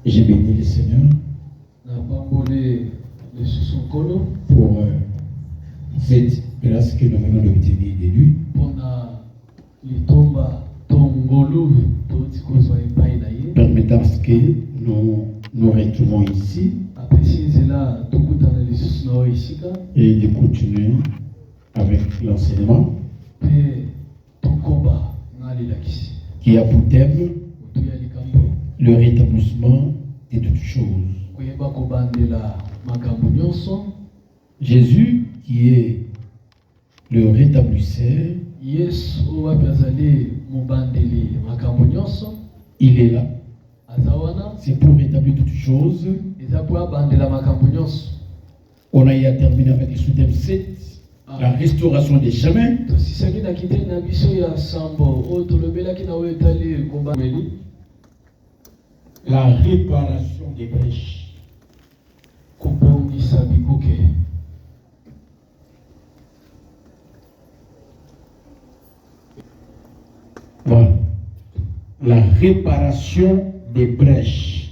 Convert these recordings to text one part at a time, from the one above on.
J'ai béni le Seigneur pour cette grâce que nous venons d'obtenir de lui. Permettant que nous nous retrouvons ici et de continuer avec l'enseignement qui a pour thème le rétablissement de toutes choses. Jésus qui est le rétablisseur, il est là. C'est pour rétablir toutes choses. On a terminé avec le sous-thème 7, la restauration des chemins. La réparation des brèches. Voilà. La réparation des brèches.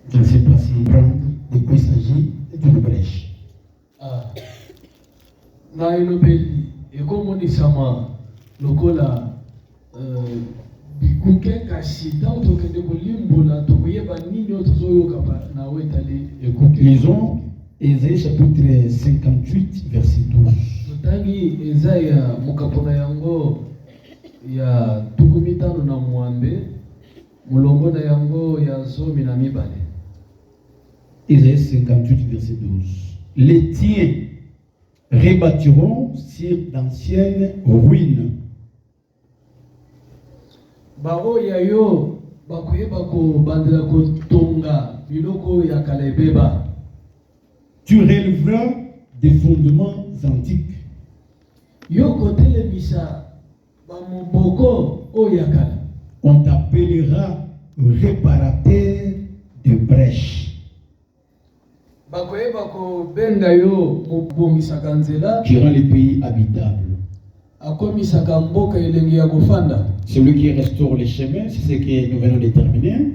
Je ne sais pas si prendre de quoi il s'agit d'une brèche. Lisons Ésaïe chapitre 58, verset 12. Ésaïe 58, verset 12. Les tiens rebâtiront sur d'anciennes ruines. Tu relèveras des fondements antiques. On t'appellera réparateur de brèches. Qui rend les pays habitables. Celui qui restaure les chemins, c'est ce que nous venons de terminer.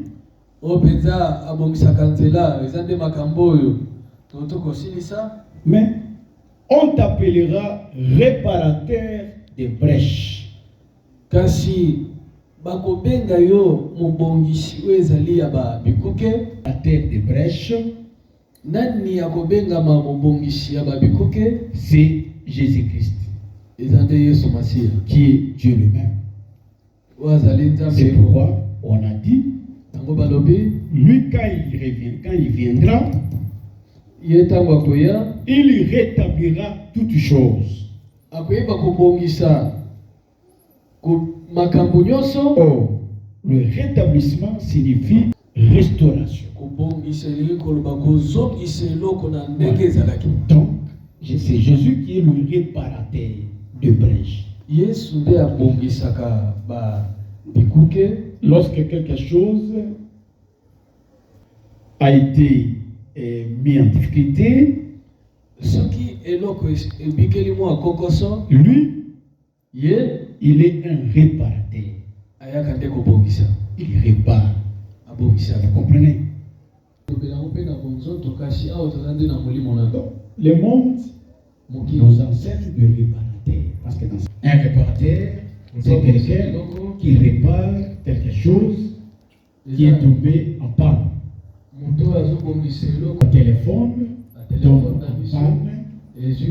Mais on t'appellera réparateur de brèches. Réparateur de brèches, c'est Jésus-Christ, qui est Dieu lui-même. C'est pourquoi on a dit, lui quand il viendra, il rétablira toutes choses. Oh, le rétablissement signifie restauration. Donc, c'est Jésus qui est le réparateur de brèches. Lorsque quelque chose a été mis en difficulté, lui, il est un réparateur. Il répare. Vous comprenez? Le monde nous enseigne de réparateur. Parce que un réparateur, c'est quelqu'un qui répare quelque chose qui est tombé en panne. Un téléphone tombe en panne,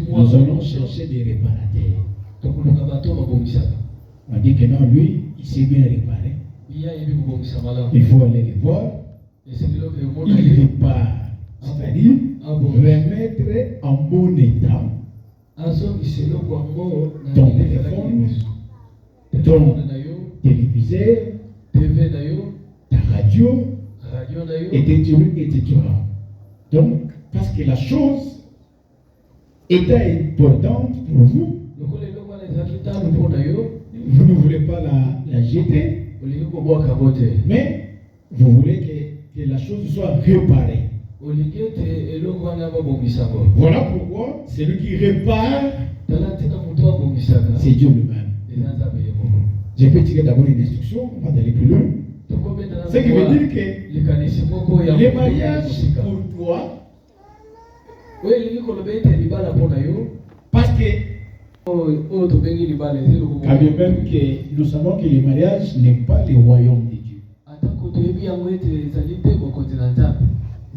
nous allons chercher des réparateurs. On dit que non, lui, il s'est bien réparé. Il faut aller les voir. Il répare, c'est-à-dire remettre en bon état ton téléphone, ton téléviseur, ta radio, etc. Donc, parce que la chose était importante pour vous, vous ne voulez pas la jeter, mais vous voulez que la chose soit réparée. Voilà pourquoi celui qui répare, c'est Dieu lui-même. Je peux tirer d'abord une instruction, on va aller plus loin. Ce qui veut dire que les mariages pour toi, parce que quand bien même que nous savons que le mariage n'est pas le royaume de Dieu.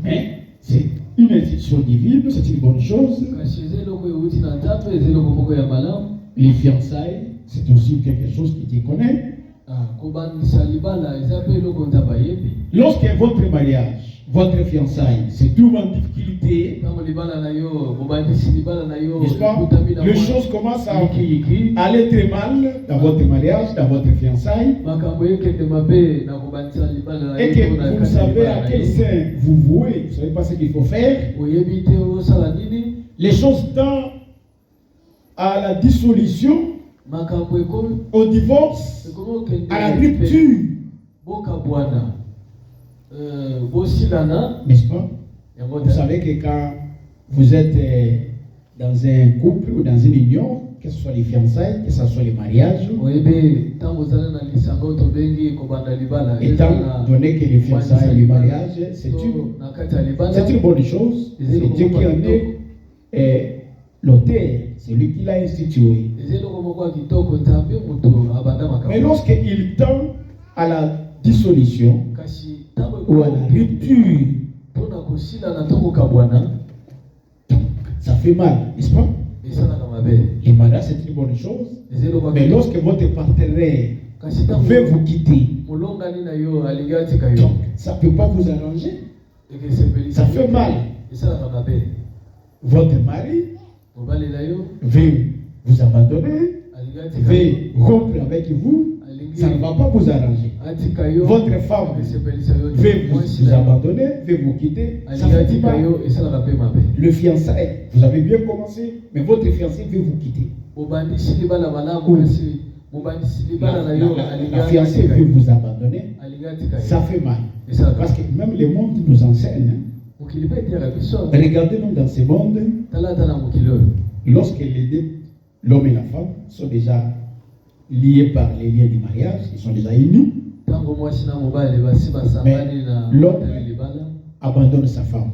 Mais c'est une institution divine, c'est une bonne chose. Les fiançailles, c'est aussi quelque chose que tu connais. Lorsque votre mariage, votre fiançailles se trouve en difficulté, n'est-ce pas? Les choses commencent à aller très mal dans votre mariage, dans votre fiançailles, et que vous savez à quel sein vous vouez, vous ne savez pas ce qu'il faut faire. Les choses tendent à la dissolution, au divorce, à la rupture. N'est-ce pas? Vous savez que quand vous êtes dans un couple ou dans une union, que ce soit les fiançailles, que ce soit les mariages, étant donné que les fiançailles et les mariages, c'est une bonne chose, c'est Dieu qui en est l'auteur, c'est lui qui l'a institué. Mais lorsqu'il tend à la dissolution ou à la rupture, ça fait mal, n'est-ce pas? Les mariages, c'est une bonne chose. Mais lorsque votre partenaire veut vous quitter, donc, ça ne peut pas vous arranger. Ça fait mal. Votre mari veut vous abandonner, veut rompre avec vous. Ça ne va pas vous arranger. Votre femme veut vous abandonner, veut vous quitter. Ça fait mal. Le fiançailles, vous avez bien commencé, mais votre fiancé veut vous quitter. La fiancée veut vous abandonner. Ça fait mal. Parce que même le monde nous enseigne. Regardez-nous dans ce monde. Lorsque les deux, l'homme et la femme, sont déjà liés par les liens du mariage, ils sont déjà unis. Mais l'homme abandonne sa femme.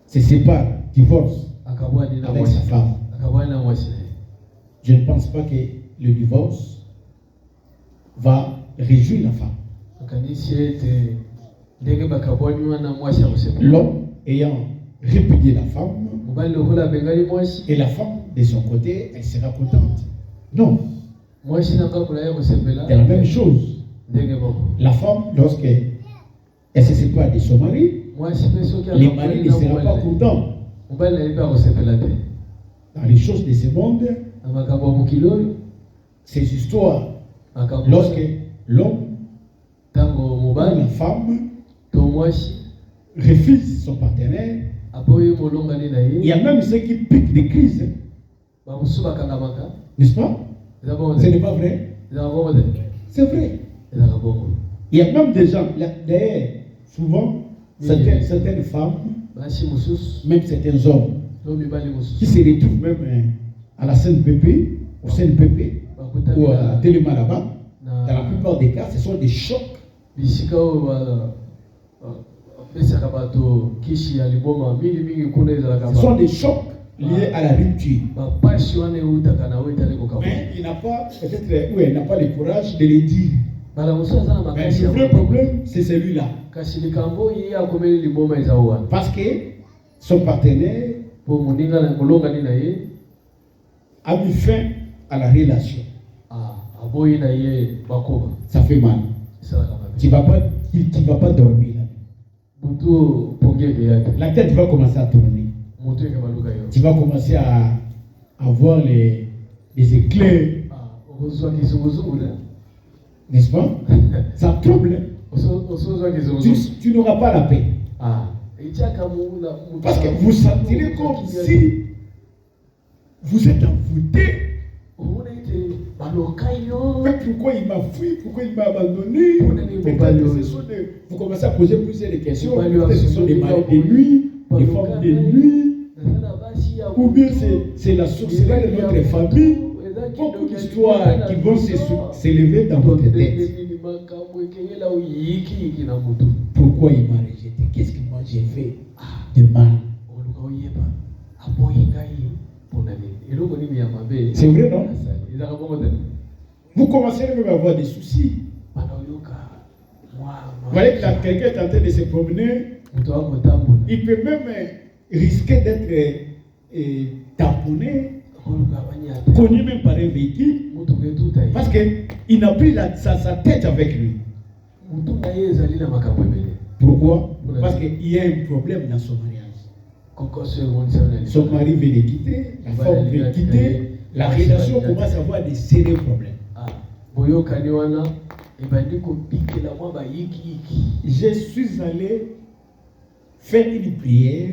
Se sépare, divorce avec sa femme. Je ne pense pas que le divorce va réjouir la femme. L'homme ayant répudié la femme, et la femme, de son côté, elle sera contente. Non. C'est la même chose. La femme, lorsqu'elle se sépare de son mari, le mari ne sera pas content. Dans les choses de ce monde, ces histoires, lorsque l'homme ou la femme refuse son partenaire, il y a même ceux qui piquent des crises. N'est-ce pas? Ce n'est pas vrai? C'est vrai. Il y a même des gens, d'ailleurs, souvent, certaines femmes, même certains hommes, qui se retrouvent même à la CNPP, au CNPP, ou à Télémaraba. Dans la plupart des cas, ce sont des chocs. Ce sont des chocs liés à la rupture. Mais il n'a pas, peut-être, il n'a pas le courage de les dire. Mais le vrai problème, c'est celui-là. Parce que son partenaire a mis fin à la relation. Ça fait mal. Tu ne vas pas dormir. La tête va commencer à tourner. Tu vas commencer à avoir les éclairs. N'est-ce pas? Ça trouble. Tu n'auras pas la paix. Parce que vous sentirez comme si vous êtes envoûté. Mais pourquoi il m'a fui? Pourquoi il m'a abandonné? Vous commencez à poser plusieurs questions. Peut-être ce sont des maris de nuit, des femmes de nuit, ou bien c'est la sorcellerie de notre famille. Beaucoup d'histoires qui vont s'élever dans votre tête. Pourquoi il m'a rejeté? Qu'est-ce que moi j'ai fait de mal? C'est vrai, non? Vous commencez même à avoir des soucis. Vous voyez que quelqu'un est en train de se promener, il peut même risquer d'être tamponné, connu même par un véhicule, parce qu'il n'a plus sa tête avec lui. Pourquoi? Parce qu'il y a un problème dans son mariage. Son mari veut le quitter, la femme veut le quitter, la relation commence à avoir des sérieux problèmes. Je suis allé faire une prière.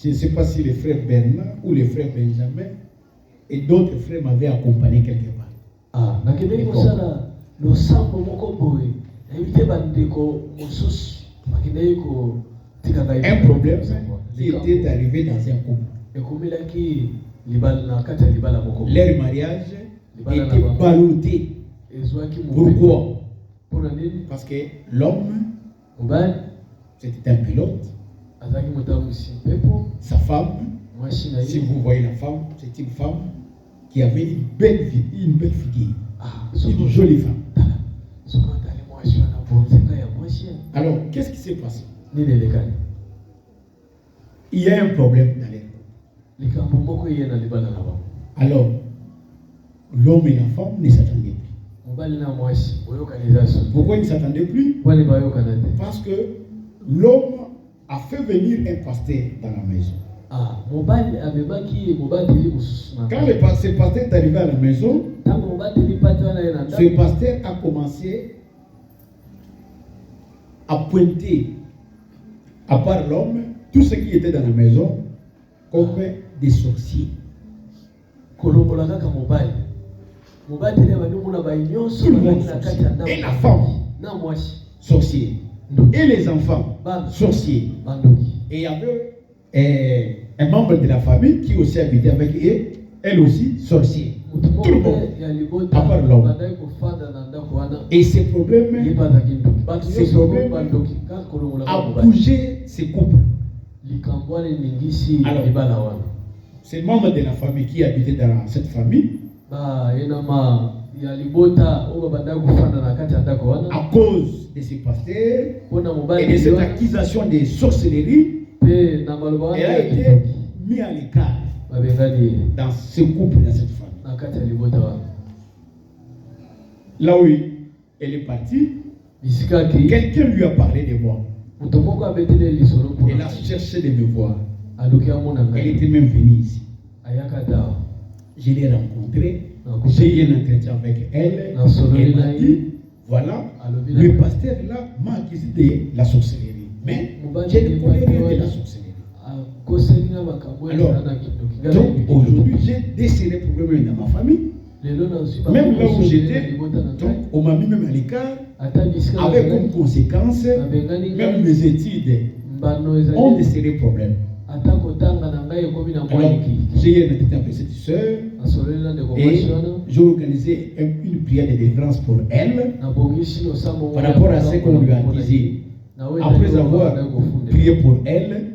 Je ne sais pas si le frère Bernard ou le frère Benjamin et d'autres frères m'avaient accompagné quelque part. Un problème qui était arrivé dans un couple. Leur mariage était ballotté. Pourquoi? Parce que l'homme, c'était un pilote. Sa femme, si vous voyez la femme, c'est une femme qui avait une belle figure. Une jolie femme. Alors, qu'est-ce qui s'est passé? Il y a un problème dans les couples. Alors, l'homme et la femme ne s'attendaient plus. Pourquoi ils ne s'attendaient plus? Parce que l'homme a fait venir un pasteur dans la maison. Quand ce pasteur est arrivé à la maison, ce pasteur a commencé à pointer, à part l'homme, tout ce qui était dans la maison comme des sorciers. Tout le monde sorcier. Et la femme, sorcier. Et les enfants, sorciers. Et il y avait un membre de la famille qui aussi habitait avec eux, elle aussi, sorcier. Tout le monde, à part l'homme. Et ces problèmes a bougé ces couples. Alors, c'est membre de la famille qui habitait dans cette famille. À cause de ces pasteurs et de cette accusation de sorcellerie, elle a été mise à l'écart dans ce couple, dans cette famille. Là où elle est partie, quelqu'un lui a parlé de moi. Elle a cherché de me voir. Elle était même venue ici. Je l'ai rencontrée. J'ai eu un entretien avec elle. Elle m'a dit, voilà, le pasteur là m'a accusé de la sorcellerie. Mais je ne connais rien de la sorcellerie. Alors, donc aujourd'hui, j'ai des sérieux problèmes dans ma famille. Même là où j'étais, donc on m'a mis même à l'écart, avec comme conséquence, même mes études ont des sérieux problèmes. Alors, j'ai eu un entretien avec cette soeur et j'ai organisé une prière de délivrance pour elle par rapport à ce qu'on lui a dit. Après avoir prié pour elle,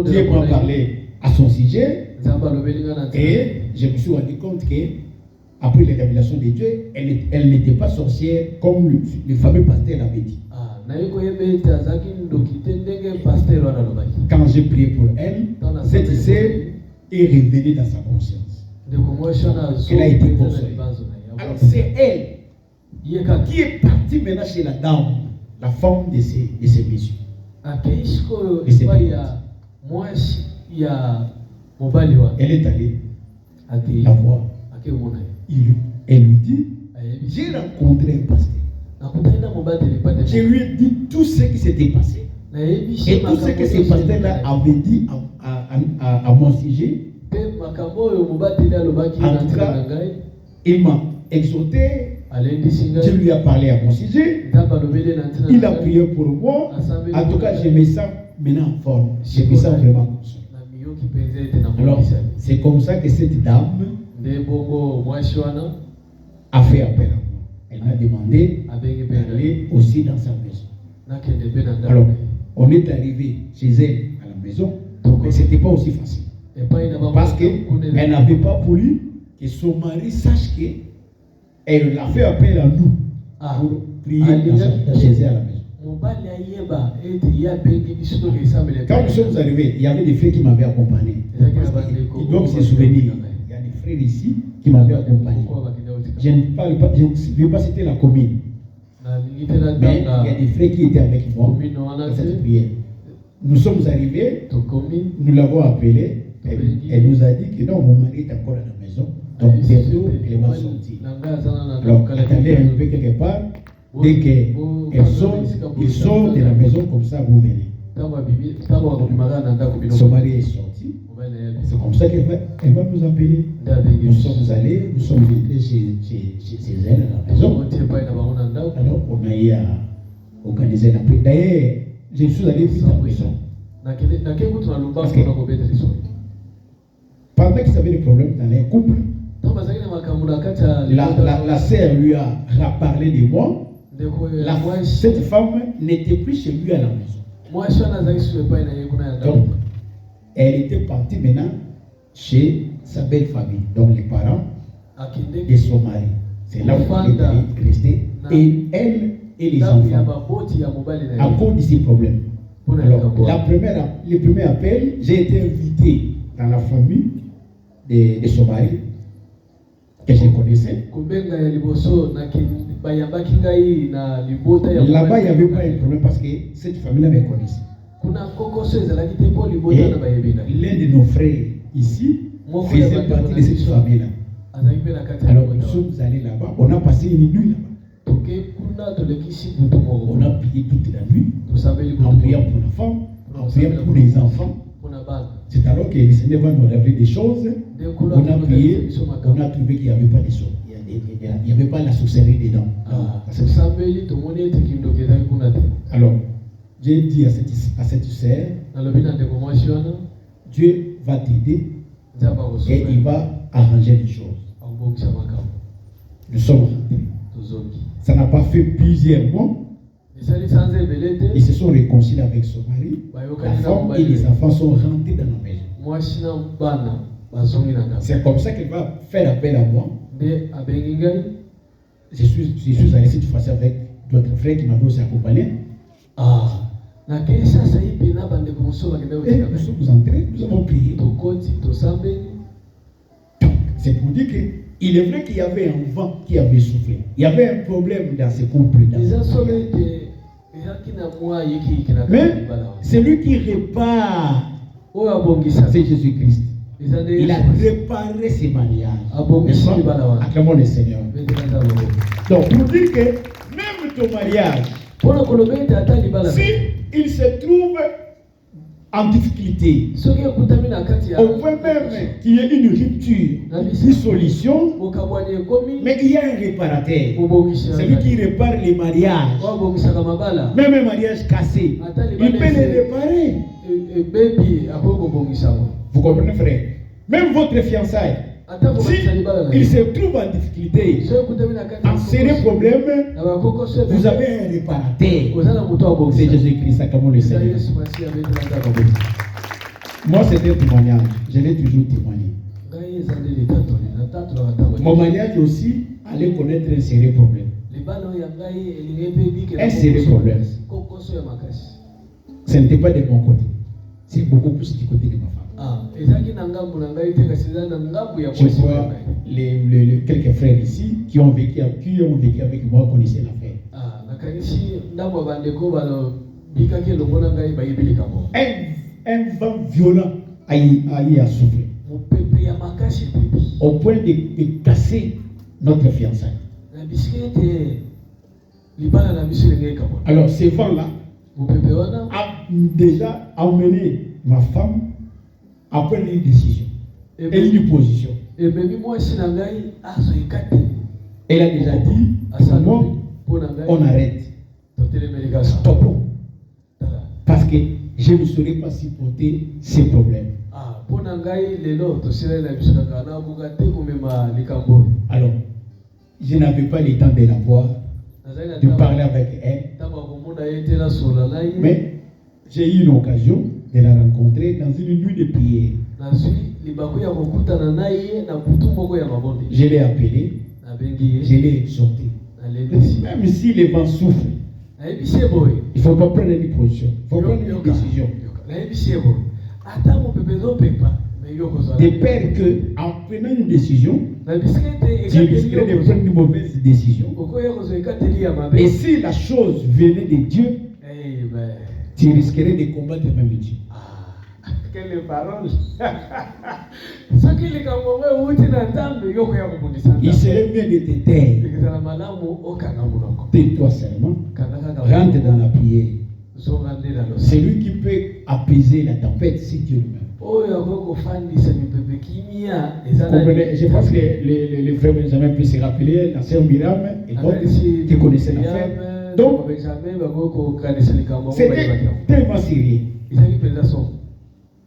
Dieu m'a parlé à son sujet et je me suis rendu compte que après les révélations de Dieu, elle n'était pas sorcière comme le fameux pasteur l'avait dit. Quand j'ai prié pour elle, cette sœur est revenue dans sa conscience. Elle a été consolée. Alors c'est elle qui est partie maintenant chez la dame, la femme de ces messieurs. Elle est allée la voir. Elle lui dit, j'ai rencontré un pasteur. Je lui ai dit tout ce qui s'était passé. Et tout ce que ce pasteur-là avait dit à mon sujet. En tout cas, il m'a exhorté. Je lui ai parlé à mon sujet. Il a prié pour moi. En tout cas, je me sens maintenant en forme. Je me sens vraiment conscient. Alors, c'est comme ça que cette dame a fait appel à moi. Elle m'a demandé allé aussi dans sa maison. Alors, on est arrivé chez elle à la maison, mais ce n'était pas aussi facile. Parce qu'elle n'avait pas voulu que son mari sache qu'elle a fait appel à nous pour prier chez elle à la maison. Quand nous sommes arrivés, il y avait des frères qui m'avaient accompagné. Ils doivent se souvenir. Il y a des frères ici qui m'avaient accompagné. Je ne vais pas citer la commune. Mais il y a des frères qui étaient avec moi dans cette prière. Nous sommes arrivés, nous l'avons appelé. Elle nous a dit que non, mon mari est encore à la maison. Donc bientôt, elle va sortir. Alors, attendez un peu quelque part. Dès qu'ils sortent de la maison, comme ça, vous venez. Son mari est sorti. C'est comme ça qu'elle va nous appeler. Nous sommes allés, nous sommes venus chez elle à la maison. Alors, on a eu à organiser la prière. D'ailleurs, je suis allé vite à la maison. Parce que pendant qu'ils avaient des problèmes dans les couples, la sœur lui a parlé de moi. Cette femme n'était plus chez lui à la maison. Donc, elle était partie maintenant chez sa belle famille, donc les parents et son mari. C'est là où elle est restée. Et elle et les enfants. À cause de ces problèmes. Alors, le premier appel, j'ai été invité dans la famille de son mari, que je connaissais. Là-bas, il n'y avait pas un problème parce que cette famille-là me connaissait. L'un de nos frères ici faisait partie de cette famille-là. Alors, nous sommes allés là-bas, on a passé une nuit là-bas. On a prié toute la nuit, en priant pour la femme, en priant pour les enfants. C'est alors que le Seigneur va nous révéler des choses. On a prié, on a trouvé qu'il n'y avait pas de choses. Il n'y avait pas la sorcellerie dedans. Alors, j'ai dit à cette sœur, Dieu va t'aider et il va arranger les choses. Nous sommes rentrés. Ça n'a pas fait plusieurs mois. Ils se sont réconciliés avec son mari. La femme et les enfants sont rentrés dans la maison. C'est comme ça qu'elle va faire appel à moi. Je suis allé cette fois-ci avec d'autres frères qui m'avaient aussi accompagné. Et nous sommes entrés, nous avons prié. C'est pour dire qu'il est vrai qu'il y avait un vent qui avait soufflé. Il y avait un problème dans ce couple. Mais c'est lui qui répare. C'est Jésus-Christ. Il a réparé ses mariages. Acclamons le Seigneur. Donc, pour dire que même ton mariage, si il se trouve en difficulté, au point même qu'il y ait une rupture, une dissolution, mais il y a un réparateur. C'est lui qui répare les mariages. Même un mariage cassé, il peut les réparer. Vous comprenez, frère? Même votre fiançailles, si il se trouve en difficulté, en sérieux problème, vous avez un réparateur. C'est Jésus-Christ, comme le Seigneur. Moi, c'est un témoignage. Je l'ai toujours témoigné. Mon mariage aussi allait connaître un sérieux problème. Un sérieux problème. Ce n'était pas de mon côté. C'est beaucoup plus du côté de ma femme. Je vois quelques frères ici qui ont vécu avec moi, connaissaient l'affaire. Un vent violent a eu à souffler au point de casser notre fiançailles. Alors ce vent-là a déjà emmené ma femme à prendre une décision et une position. Elle a déjà dit, moi, on arrête. Stoppons. Parce que je ne saurais pas supporter ces problèmes. Alors, je n'avais pas le temps de la voir. de parler avec elle. Mais j'ai eu l'occasion de la rencontrer dans une nuit de prière. Je l'ai appelée, je l'ai exhortée. Même si les vents soufflent, il ne faut pas prendre une position, il faut prendre une décision. De peur qu'en prenant une décision, tu risquerais de prendre une mauvaise décision. Et si la chose venait de Dieu, tu risquerais de combattre même Dieu. Quelle parole! Il serait mieux de te taire. Tais-toi seulement. Rentre dans la prière. C'est lui qui peut apaiser la tempête si Dieu le met. Je pense que les frères Benjamin peuvent se rappeler la sœur Myriam et d'autres qui connaissaient l'affaire. Donc, c'était tellement sérieux.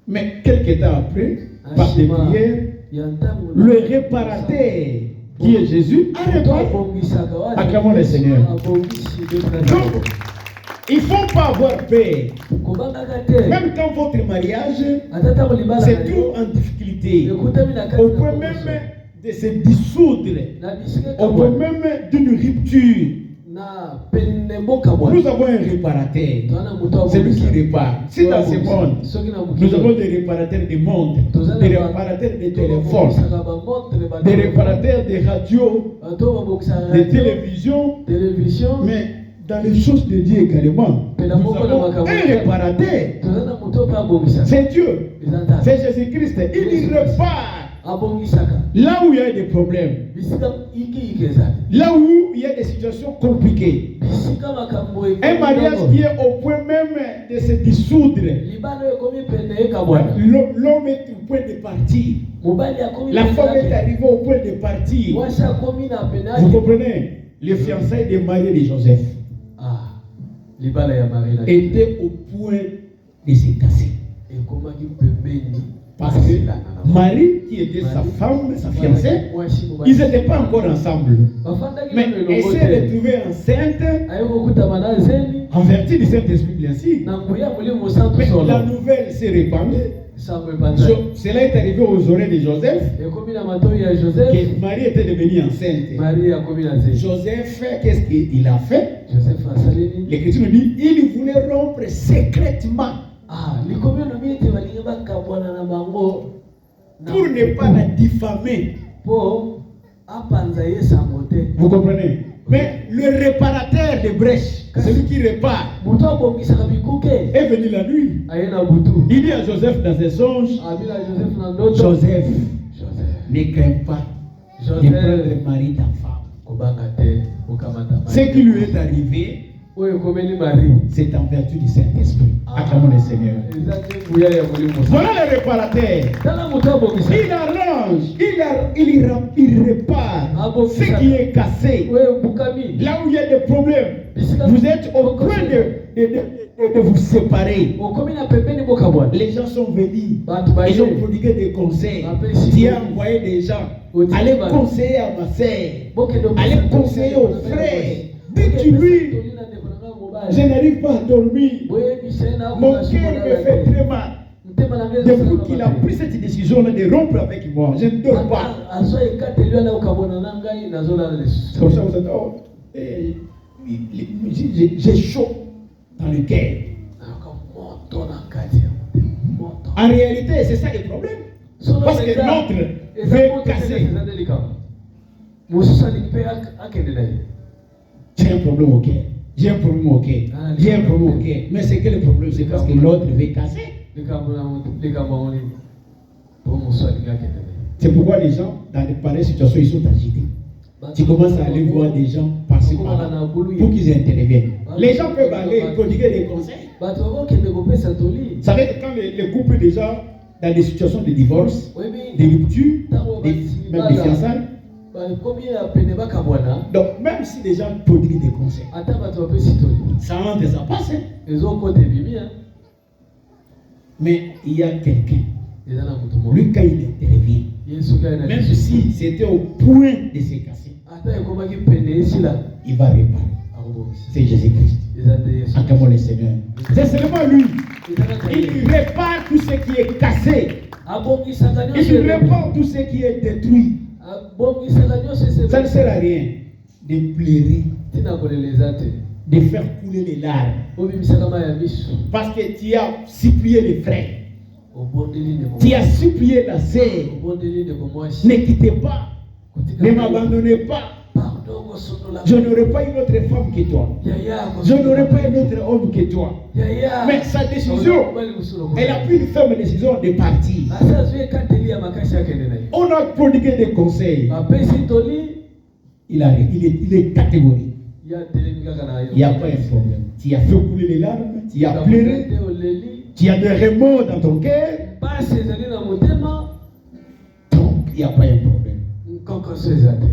Mais quelques temps après, par des prières, le réparateur qui est Jésus a réparé. Acclamons le Seigneur. Donc, il ne faut pas avoir peur. Même quand votre mariage se trouve en difficulté, au point même de se dissoudre, au point même d'une rupture, nous avons un réparateur. C'est lui qui répare. Si dans ce monde, nous avons des réparateurs de montres, des réparateurs de téléphones, des réparateurs de radios, de télévisions, mais dans les choses de Dieu également, nous avons un réparateur. C'est Dieu. C'est Jésus-Christ. Il répare. Là où il y a des problèmes, là où il y a des situations compliquées, un mariage qui est au point même de se dissoudre, l'homme est au point de partir, la femme est arrivée au point de partir. Vous comprenez? Les fiançailles des mariés de Joseph étaient au point de se casser. Parce que Marie, qui était sa femme, sa fiancée, ils n'étaient pas encore ensemble. Mais elle s'est retrouvée enceinte en vertu du Saint-Esprit, bien sûr. Mais la nouvelle s'est répandue. Cela est arrivé aux oreilles de Joseph, que Marie était devenue enceinte. Joseph, qu'est-ce qu'il a fait? L'Écriture nous dit, il voulait rompre secrètement. Pour ne pas la diffamer. Vous comprenez? Mais le réparateur de brèches, celui qui répare, est venu la nuit. Il dit à Joseph dans ses songes, Joseph, ne crains pas de prendre Marie ta femme. Ce qui lui est arrivé, c'est en vertu du Saint-Esprit. Acclamons le Seigneur. Voilà le réparateur. Il arrange, il répare ce qui est cassé. Là où il y a des problèmes, vous êtes au point de vous séparer. Les gens sont venus, ils ont prodigué des conseils. Tu as envoyé des gens. Allez conseiller à ma sœur, allez conseiller aux frères. Dites-lui, je n'arrive pas à dormir. Mon cœur me fait très mal. Depuis qu'il a pris cette décision-là de rompre avec moi, je ne dors pas. C'est comme ça que vous êtes, j'ai chaud dans le cœur. En réalité, c'est ça le problème. Parce que l'autre veut casser. J'ai un problème au cœur. J'ai un problème au cœur. J'ai un problème au cœur. Mais c'est que le problème, c'est parce que l'autre veut casser. C'est pourquoi les gens, dans de pareilles situations, ils sont agités. Tu commences à aller voir des gens passer par là pour qu'ils interviennent. Les gens peuvent aller prodiguer des conseils. Vous savez que quand les couples déjà dans des situations de divorce, de rupture, même des fiançailles, donc même si les gens prodiguent des conseils, ça entre, ça passe. Mais il y a quelqu'un, lui quand il intervient, même si c'était au point de se casser, il va réparer. C'est Jésus-Christ. Acclamons le Seigneur. C'est seulement lui. Il répare tout ce qui est cassé. Il répare tout ce qui est détruit. Ça ne sert à rien de pleurer, de faire couler les larmes. Parce que tu as supplié les frères. Tu as supplié la sœur. Ne quittez pas. Ne m'abandonnez pas. Je n'aurai pas une autre femme que toi. Je n'aurai pas un autre homme que toi. Mais sa décision, elle a pris une ferme décision de partir. On a prodigué des conseils. Il est catégorique. Il n'y a pas un problème. Tu as fait couler les larmes, tu as pleuré, tu as des remords dans ton cœur. Donc, il n'y a pas un problème.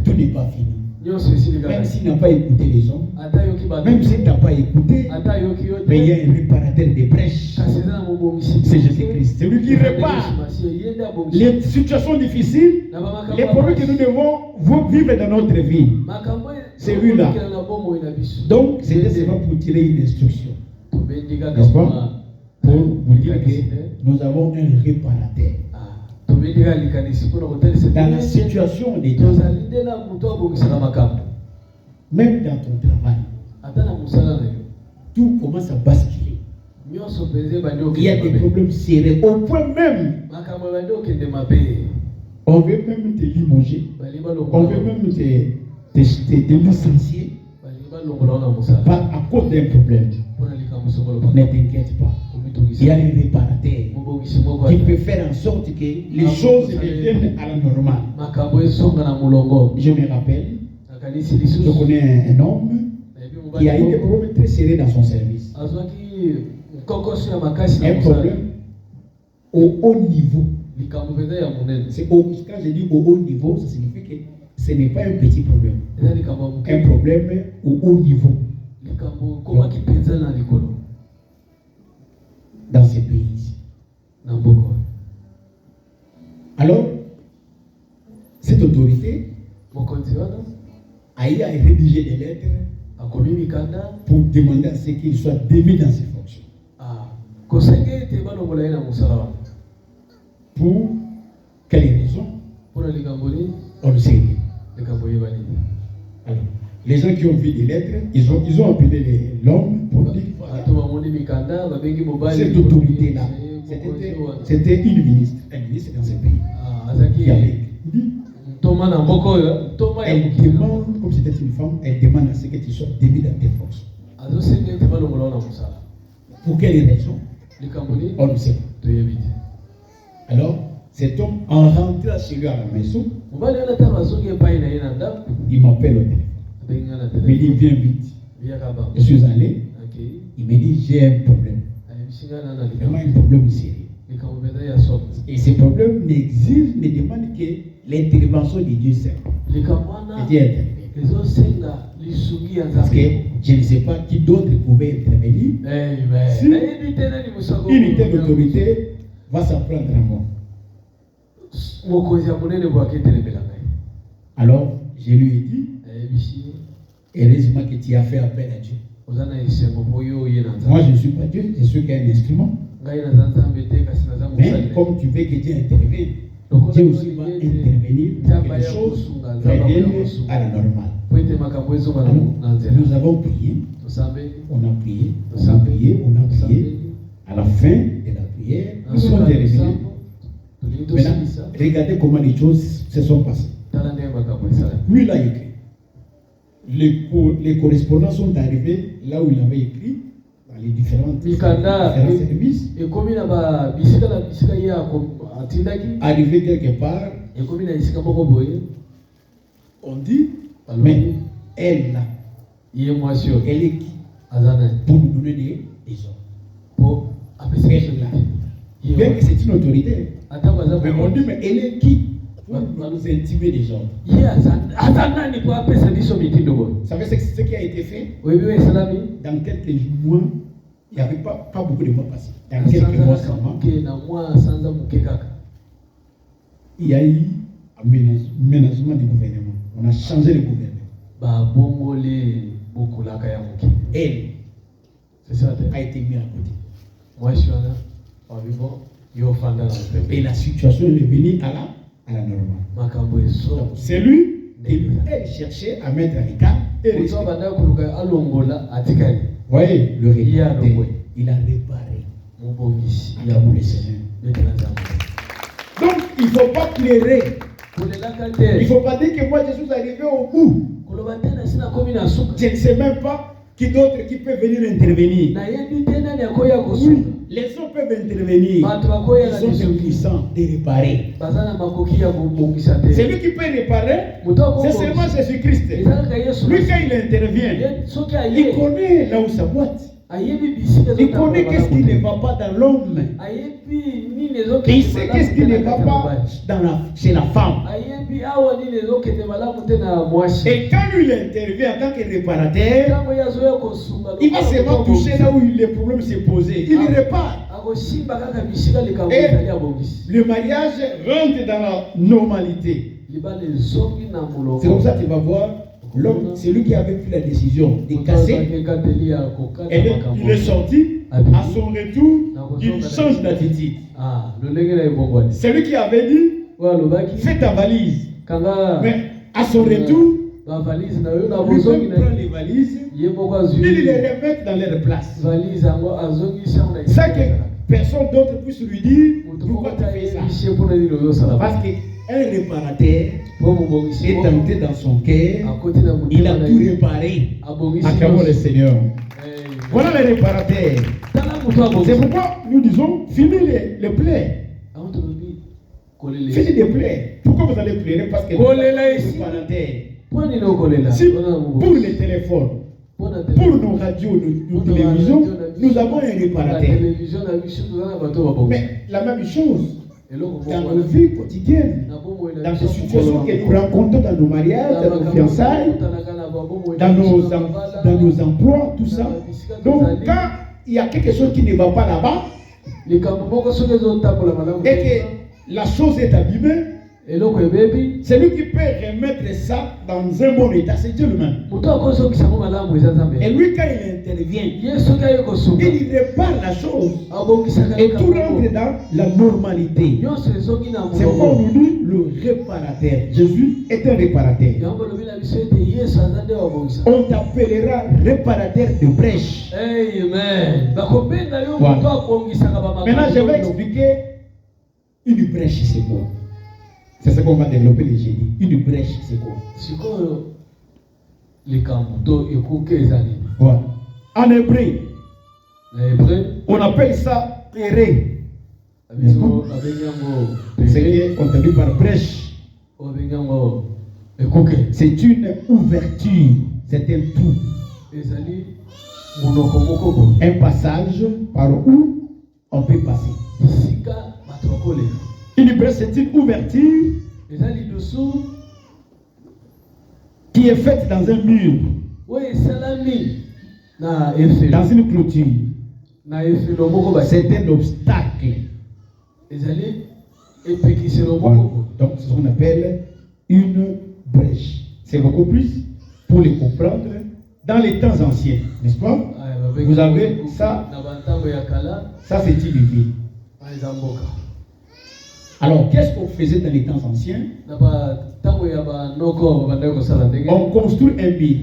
Tout n'est pas fini. Même s'il n'a pas écouté les hommes, même s'il n'a pas écouté, mais il y a un réparateur des brèches. C'est Jésus-Christ. C'est lui qui répare les situations difficiles, les problèmes que nous devons vivre dans notre vie. C'est lui-là. Donc, c'était seulement pour tirer une instruction. N'est-ce pas? Pour vous dire que nous avons un réparateur. Dans la situation des gens, même dans ton travail, tout commence à basculer. Il y a des problèmes sérieux. Au point même, on veut même te limoger, on veut même te licencier à cause d'un problème. Ne t'inquiète pas. Il y a un réparateur qui peut faire en sorte que les choses reviennent à la normale. Je me rappelle, je connais un homme qui a eu des problèmes très sérieux dans son service. Un problème au haut niveau. Quand je dis au haut niveau, ça signifie que ce n'est pas un petit problème. Un problème au haut niveau. Dans ces pays. Alors, cette autorité a rédigé des lettres pour demander à ce qu'il soit démis dans ses fonctions. Pour quelles raisons? On le sait. Alors, les gens qui ont vu des lettres, ils ont appelé l'homme pour dire cette autorité-là, c'était une ministre, un ministre dans ce pays. Qui avait dit, elle demande, comme c'était une femme, elle demande à ce que tu sois démis dans tes fonctions. Pour quelle raison? On ne sait pas. Alors, cet homme, en rentrant chez lui à la maison, il m'appelle au téléphone. Il me dit, viens vite. Je suis allé. Il me dit, j'ai un problème. Vraiment un problème sérieux. Et ce problème ne demande que l'intervention de Dieu seul. Parce que je ne sais pas qui d'autre pouvait intervenir. Si une telle autorité va s'en prendre à moi. Alors, je lui ai dit, heureusement que tu as fait appel à Dieu. Moi, je ne suis pas Dieu, je suis qu'un instrument. Mais comme tu veux que Dieu intervienne, Dieu aussi va intervenir pour que les choses reviennent à la normale. Alors, nous avons prié, on a prié, on a prié, on a prié. À la fin de la prière, nous sommes revenus. Maintenant, regardez comment les choses se sont passées. Lui, il a écrit. Les correspondants sont arrivés là où il avait écrit, dans les différents services. Arrivé quelque part, on dit, mais elle là, elle est qui pour nous donner des ordres? Elle là. Bien que c'est une autorité, mais on dit, mais elle est qui pour nous intimer des ordres? Vous savez ce qui a été fait? Dans quelques mois, il n'y avait pas beaucoup de mois passés. Dans quelques mois seulement, il y a eu un ménagement du gouvernement. On a changé le gouvernement. Elle a été mise à côté. Et la situation est revenue à la normale. C'est lui et elle cherchait à mettre à l'écart. Vous voyez, le réparateur, il a réparé. Donc, il ne faut pas pleurer. Il ne faut pas dire que moi je suis arrivé au bout. Je ne sais même pas qui d'autre qui peut venir intervenir. Oui, les hommes peuvent intervenir. Ils sont puissants de réparer. C'est lui qui peut réparer. C'est seulement Jésus-Christ. Lui, quand il intervient, il connaît là où ça boite. Il connaît qu'est-ce qui ne va pas dans l'homme. Et il sait qu'est-ce qui ne va pas chez la femme. Et quand lui il intervient en tant que réparateur, il va seulement toucher là où le problème s'est posé. Il répare. Et le mariage rentre dans la normalité. C'est comme ça que tu vas voir. L'homme, c'est lui qui avait pris la décision de casser. Et il est sorti. À son retour, il change d'attitude. C'est lui qui avait dit fais ta valise. Mais à son retour, lui-même prend les valises, il les remet dans leur place. Ça que personne d'autre puisse lui dire pourquoi tu fais ça. Parce qu'un réparateur est entré dans son cœur, il a tout réparé. Acclamons le Seigneur. Voilà les réparateurs. C'est pourquoi nous disons finis les plaies. Finis les plaies. Pourquoi vous allez pleurer? Parce que pour les téléphones, pour nos radios, nos télévisions, nous avons un réparateur. Mais la même chose dans nos vies quotidiennes, dans les situations que nous rencontrons dans nos mariages, dans nos fiançailles, dans nos emplois, tout ça. Donc quand il y a quelque chose qui ne va pas là-bas, et que la chose est abîmée, c'est lui qui peut remettre ça dans un bon état. C'est Dieu lui-même. Et lui, quand il intervient, il répare la chose et tout rentre dans la normalité. C'est pourquoi on nous dit le réparateur. Jésus est un réparateur. On t'appellera réparateur de brèches. Amen. Voilà. Maintenant, je vais expliquer une brèche, c'est quoi. C'est ce qu'on va développer les génies. Une brèche, c'est quoi? Voilà. En hébreu, on appelle ça péré. C'est entendu par brèche. C'est une ouverture, c'est un trou. Un passage par où on peut passer. Une brèche, c'est une ouverture qui est faite dans un mur, dans une clôture. C'est un obstacle. Voilà. Donc, c'est ce qu'on appelle une brèche. C'est beaucoup plus pour les comprendre dans les temps anciens, n'est-ce pas? Vous avez ça. Ça, c'est une ville. Alors, qu'est-ce qu'on faisait dans les temps anciens? On construit un mur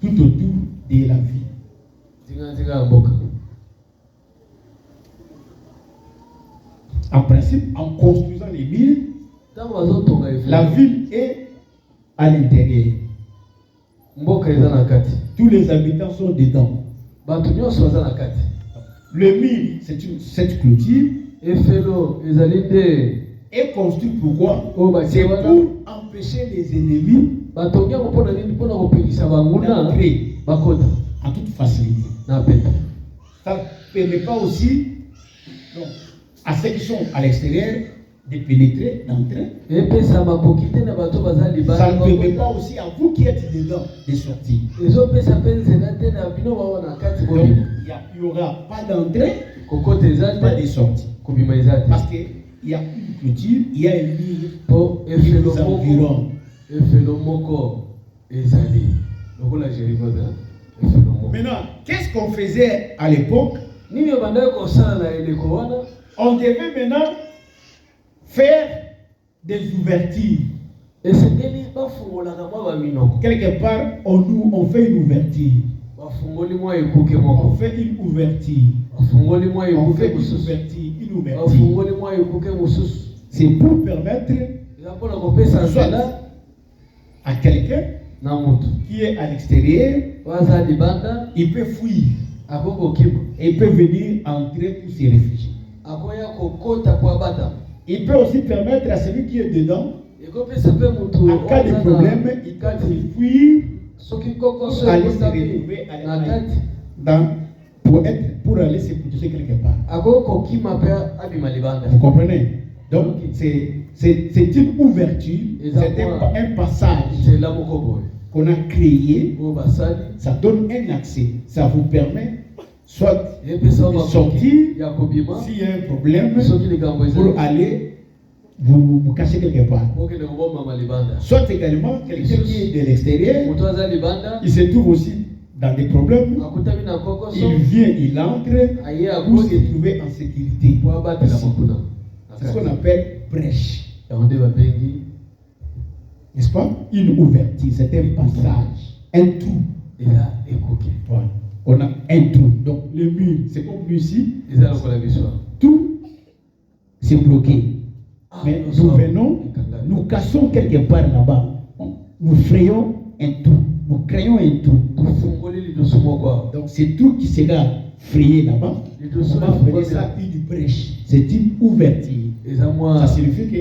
tout autour de la ville. En principe, en construisant les murs, la ville est à l'intérieur. Tous les habitants sont dedans. Le mur, c'est cette clôture. Est construit pourquoi? C'est pour empêcher les ennemis d'entrer en toute facilité. Ça ne permet pas aussi à ceux qui sont à l'extérieur de pénétrer, d'entrer. Ça ne permet pas aussi à vous qui êtes dedans de sortir. Donc il n'y aura pas d'entrée, pas de sortie. Parce qu'il y a une clôture, il y a un mur qui nous environne. Maintenant, qu'est-ce qu'on faisait à l'époque? On devait maintenant faire des ouvertures. Quelque part, on fait une ouverture. On fait une ouverture. Une ouverture. C'est pour permettre soit à quelqu'un qui est à l'extérieur, il peut fuir. Et il peut venir entrer pour se réfugier. Il peut aussi permettre à celui qui est dedans, en cas de problème, il peut fuir pour aller se retrouver pour aller se protéger quelque part. Vous comprenez? Donc c'est une ouverture, c'est un passage qu'on a créé. Ça donne un accès, ça vous permet soit de sortir s'il y a un problème pour aller vous cacher quelque part. Soit également quelqu'un qui est de l'extérieur, il se trouve aussi dans des problèmes, il vient, il entre pour se trouver en sécurité. C'est ce qu'on appelle brèche. N'est-ce pas? Une ouverture, c'est un passage, un trou. Voilà. On a un trou. Donc le mur, c'est comme ici. Tout c'est bloqué. Mais nous venons, nous cassons quelque part là-bas. Nous frayons un trou. Nous créons un trou. Donc c'est tout qui sera frayé là-bas. On va appeler ça une brèche. C'est une ouverture. Ça signifie que,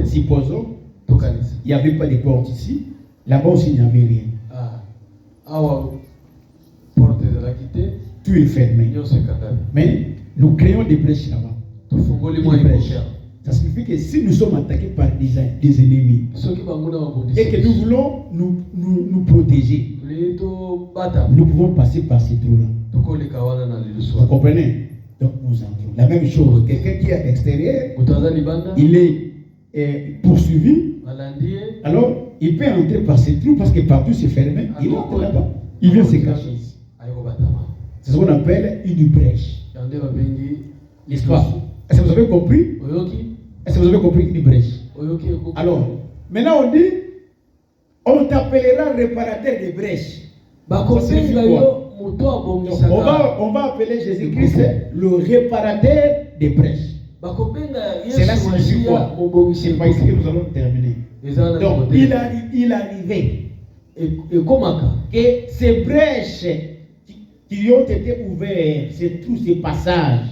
supposons, il n'y avait pas de porte ici. Là-bas aussi, il n'y avait rien. Tout est fermé. Mais nous créons des brèches là-bas. Ça signifie que si nous sommes attaqués par des ennemis et que nous voulons nous protéger, nous pouvons passer par ces trous-là. Vous comprenez? Donc nous entrons. La même chose, quelqu'un qui est à l'extérieur, il est poursuivi, alors il peut entrer par ces trous parce que partout c'est fermé, il entre là-bas, il vient se cacher. C'est ce qu'on appelle une brèche. N'est-ce pas? Est-ce que vous avez compris? Est-ce que vous avez compris une brèche? Alors, maintenant on dit, on t'appellera réparateur de brèches. Ça signifie quoi? On va appeler Jésus-Christ le réparateur des brèches. Cela signifie quoi? C'est pas ici que nous allons terminer. Donc, il arrivait que ces brèches qui ont été ouvertes, ces trous, ces passages,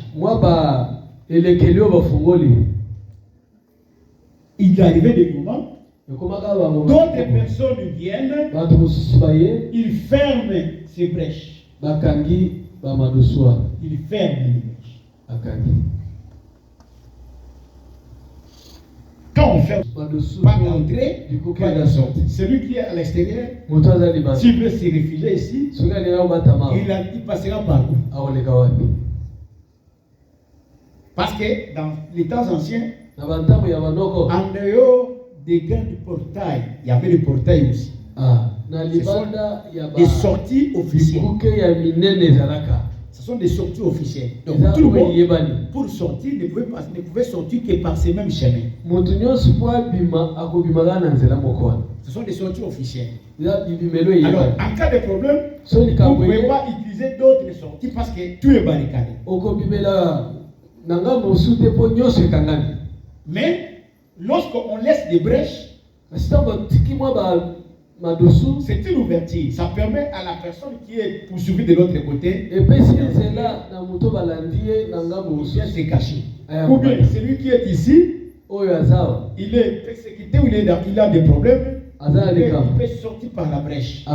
il arrivait des moments, d'autres personnes viennent, ils ferment ces brèches. Ils ferment les brèches. Quand on ferme, pas d'entrée, pas de sortie. Celui qui est à l'extérieur, s'il veut se réfugier ici, il passera par où? Parce que dans les temps anciens, en dehors des grands portails, il y avait des portails aussi. Des sorties officielles. Ce sont des sorties officielles. Donc tout le monde, pour sortir, ne pouvait sortir que par ces mêmes chemins. Ce sont des sorties officielles. Alors, en cas de problème, vous ne pouvez pas utiliser d'autres sorties parce que tout est barricadé. Mais lorsqu'on laisse des brèches, c'est une ouverture. Ça permet à la personne qui est poursuivie de l'autre côté de bien se cacher. Ou bien celui qui est ici, il est persécuté ou il a des problèmes, il peut sortir par la brèche.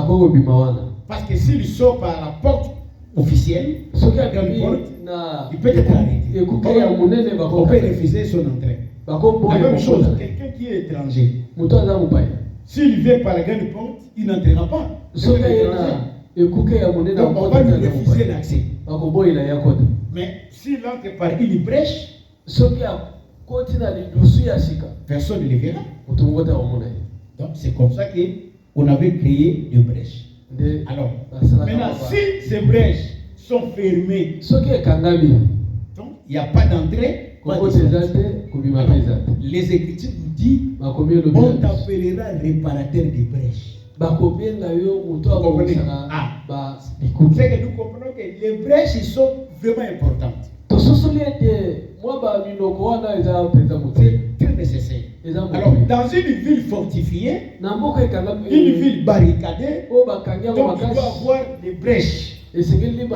Parce que s'il sort par la porte officielle, il peut être arrêté. On peut refuser son entrée. La même chose, quelqu'un qui est étranger, s'il vient par la grande porte, il n'entrera pas. Donc on va lui refuser l'accès. Mais s'il entre par une brèche, personne ne le verra. Donc c'est comme ça que on avait créé des brèches. Alors, maintenant, si ces brèches sont fermées, donc il n'y a pas d'entrée, pas de sortie. Les Écritures nous disent, on t'appellera réparateur des brèches. Vous comprenez? C'est que nous comprenons que les brèches sont vraiment importantes. C'est très nécessaire. Alors, dans une ville fortifiée, une ville barricadée, donc il doit avoir des brèches.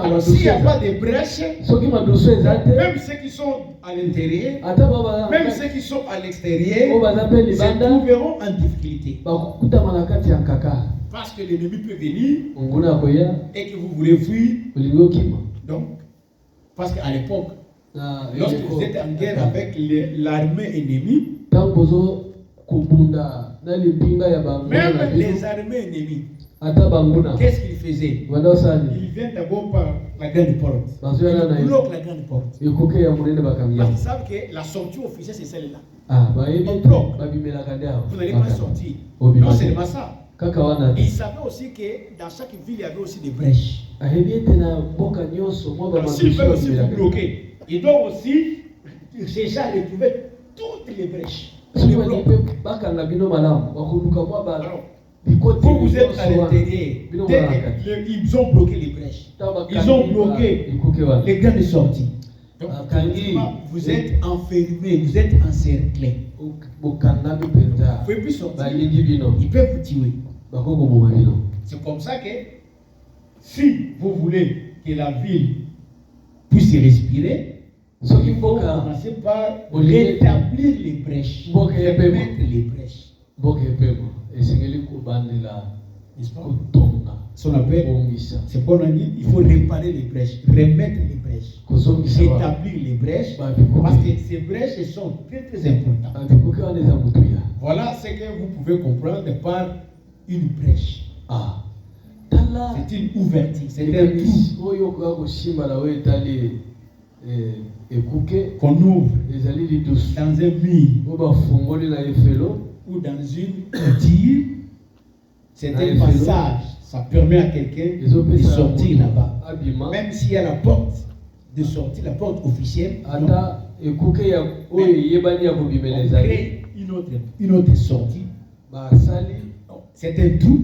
Alors, s'il n'y a pas de brèches, même ceux qui sont à l'intérieur, même ceux qui sont à l'extérieur, se trouveront en difficulté. Parce que l'ennemi peut venir et que vous voulez fuir. Donc, parce qu'à l'époque, lorsque vous êtes en guerre avec l'armée ennemie, même les armées ennemies, qu'est-ce qu'ils faisaient? Ils viennent d'abord par la grande porte. Ils bloquent la grande porte. Parce qu'ils savent que la sortie officielle, c'est celle-là. On bloque. Vous n'allez pas sortir. Non, c'est pas ça. Ils savaient aussi que dans chaque ville, il y avait aussi des brèches. Alors, s'ils veulent aussi vous bloquer, ils doivent aussi chercher à retrouver toutes les brèches. Alors, vous êtes à l'intérieur, ils ont bloqué les brèches. Ils ont bloqué les grandes sorties. Donc, vous êtes enfermé, vous êtes encerclé. Vous ne pouvez plus sortir. Ils peuvent vous tuer. C'est comme ça que si vous voulez que la ville puisse respirer, il faut commencer par rétablir les brèches, remettre les brèches. N'est-ce pas? Ce qu'on appelle, c'est qu'on a dit, il faut réparer les brèches, remettre les brèches, rétablir les brèches, parce que ces brèches sont très très importantes. Voilà ce que vous pouvez comprendre par une brèche. C'est une ouverture, c'est un trou qu'on ouvre dans un mur ou dans une tire. C'est un passage, ça permet à quelqu'un de sortir là-bas. Même s'il y a la porte de sortie, la porte officielle, on crée une autre sortie. C'est un trou,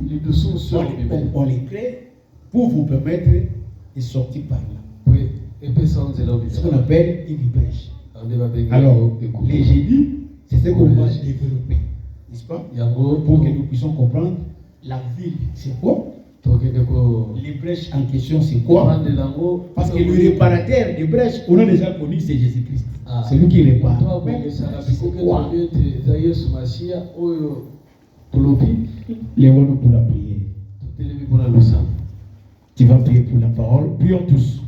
on les crée pour vous permettre de sortir par là. C'est ce qu'on appelle une brèche. Alors, les génies, c'est ce qu'on va développer, n'est-ce pas? Pour que nous puissions comprendre la ville, c'est quoi? Les brèches en question, c'est quoi? Parce que le réparateur des brèches, on a déjà connu, c'est Jésus-Christ. C'est lui qui répare. C'est quoi? Les pour la prière. Tu vas prier pour la parole. Prions tous.